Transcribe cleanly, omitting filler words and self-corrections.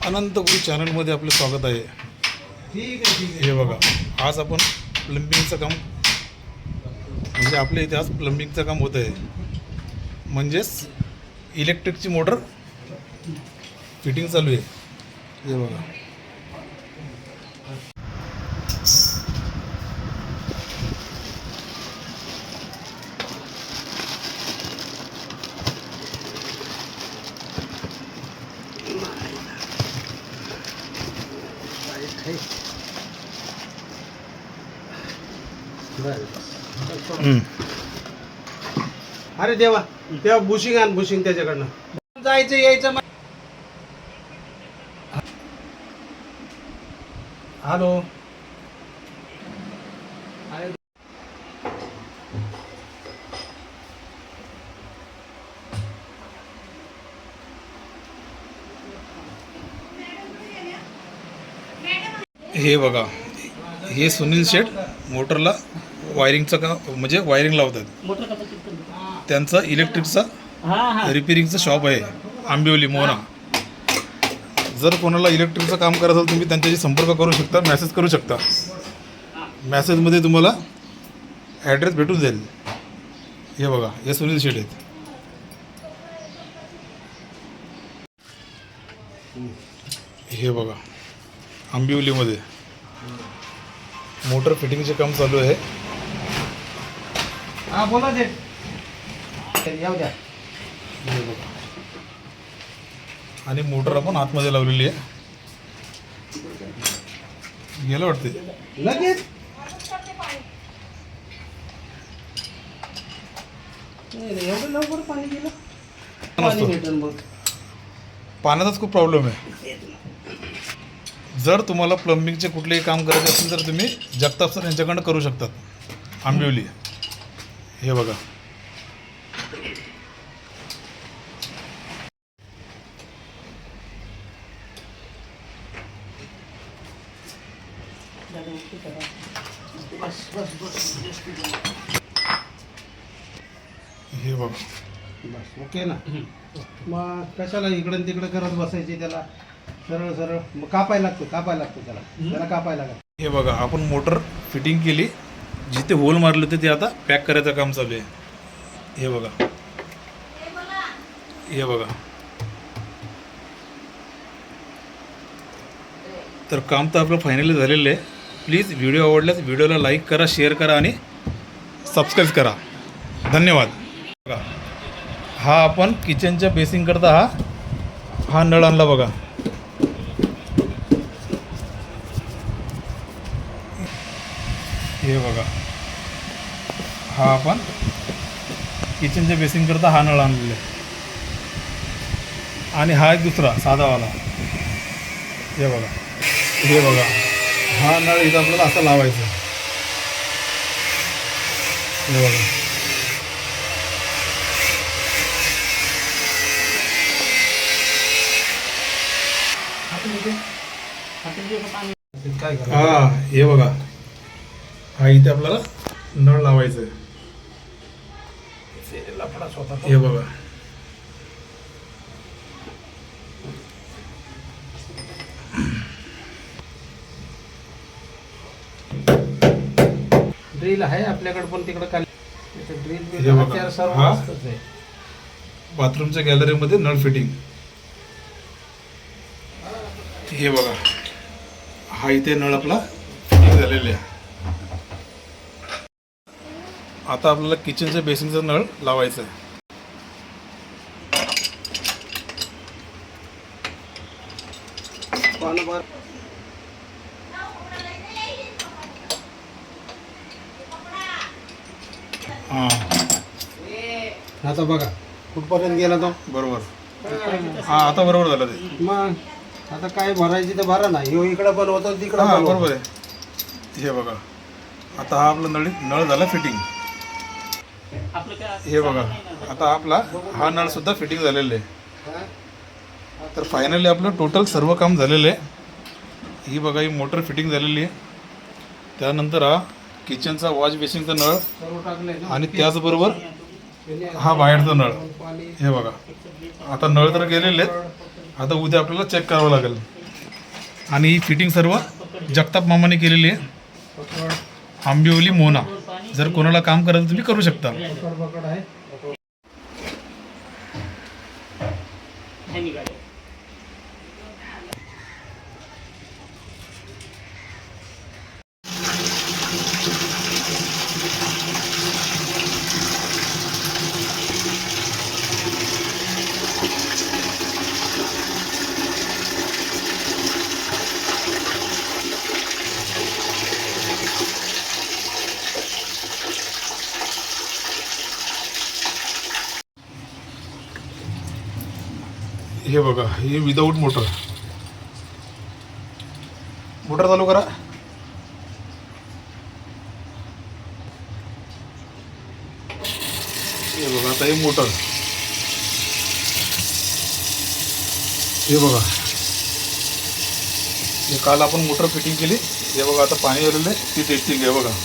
अनंतपुरी चॅनलमध्ये आपले स्वागत आहे. हे बघा, आज आपण प्लंबिंगचं काम म्हणजे आपल्या इथे आज प्लंबिंगचं काम होत आहे. म्हणजेच इलेक्ट्रिकची मोटर फिटिंग चालू आहे. हे बघा, अरे देवा, तेव्हा बुशिंग आण, बुशिंग त्याच्याकडनं जायचं यायचं. हॅलो, हे बघा, हे सुनील शेठ मोटरला वायरिंगचं काम म्हणजे वायरिंग लावतात. त्यांचा इलेक्ट्रिकचा रिपेरिंगचं शॉप आहे आंबिवली मोहना. जर कोणाला इलेक्ट्रिकचं काम करायचं असेल तुम्ही त्यांच्याशी संपर्क करू शकता, मेसेज करू शकता. मेसेजमध्ये तुम्हाला ॲड्रेस भेटून जाईल. हे बघा, हे सुनील शेठ आहेत. हे बघा, आंबिवलीमध्ये मोटर फिटिंगचे काम चालू आहे. हा बोला ते येऊ द्या. हे बघा, आणि मोटर आपण आतमध्ये लावलेली आहे. गेलं वाटते लगेच एवढं लवकर पाणी गेलं. पाणी भेटेल बघ. पाण्याचाच खूप प्रॉब्लेम आहे. जर तुम्हाला प्लंबिंगचे कुठलेही काम करायचे असेल तर तुम्ही जगताप सर यांच्याकडनं करू शकतात, आंबिवली. हे बघा, हे बघा, बस ओके ना. मग कशाला इकडं तिकडं करत बसायचे त्याला. सरळ सरळ मग कापायला लागतो त्याला कापायला लागतो. हे बघा, आपण मोटर फिटिंग केली. जिथे होल मारले होते ते आता पॅक करायचं काम चालू आहे. हे बघा, हे बघा. तर काम तर आपलं फायनली झालेलं आहे. प्लीज व्हिडिओ आवडल्यास व्हिडिओला लाईक करा, शेअर करा आणि सबस्क्राईब करा. धन्यवाद. बघा, हा आपण किचनच्या बेसिंगकरता हा नळ आणला बघा. हे बघा, हा आपण किचनच्या बेसिंगकरता हा नळ आणलेला आहे. आणि हा एक दुसरा साधावाला. हे बघा, हे बघा, हा नळ इथं आपल्याला असा लावायचा. हे बघा, हा हे बघा, हा इथे आपल्याला नळ लावायचं आहे. हे बघा, ड्रिल आहे आपल्याकडे पण तिकडं खाली हे ड्रिल बघा, सर्व हा मस्तच आहे. बाथरूमच्या गॅलरीमध्ये नळ फिटिंग. हे बघा, हा इथे नळ आपला फिटिंग झालेला आहे. आता आपल्याला किचनच्या बेसिंगचा नळ लावायचा आहे. हां, आता बघा कुठपर्यंत गेला तो. बरोबर. हां, आता बरोबर झालं ते. मग आता काय भरायची तर भरा ना. ह्यो इकडं पण होतो तिकडं हां, पण होतं. बरोबर आहे. हे बघा, आता हा आपला नळ झाला फिटिंग. हे बघा, आता आपला हा नळ सुद्धा फिटिंग झालेला आहे. तर फायनली आपलं टोटल सर्व काम झालेलं आहे. ही बघा, ही मोटर फिटिंग झालेली आहे. त्यानंतर हा किचनचा वॉश बेसिनचा नळ सर्व टाकले ना. आणि त्याचबरोबर हा बाहेरचा नळ. हे बघा, आता नळ तर गेलेले आहेत. आता उद्या आपल्याला चेक करावं लागेल. आणि ही फिटिंग सर्व जगताप मामाने केलेली आहे. आंबिवली मोना. जर कोणाला काम करायचं तुम्ही करू शकता. पकड आहे. हे बघा, हे विदाऊट मोटर. मोटर चालू करा. हे बघा, आता हे मोटर. हे बघा, हे काल आपण मोटर फिटिंग केली. हे बघा, आता पाणी आलेलं आहे. ती टेस्टिंग आहे बघा.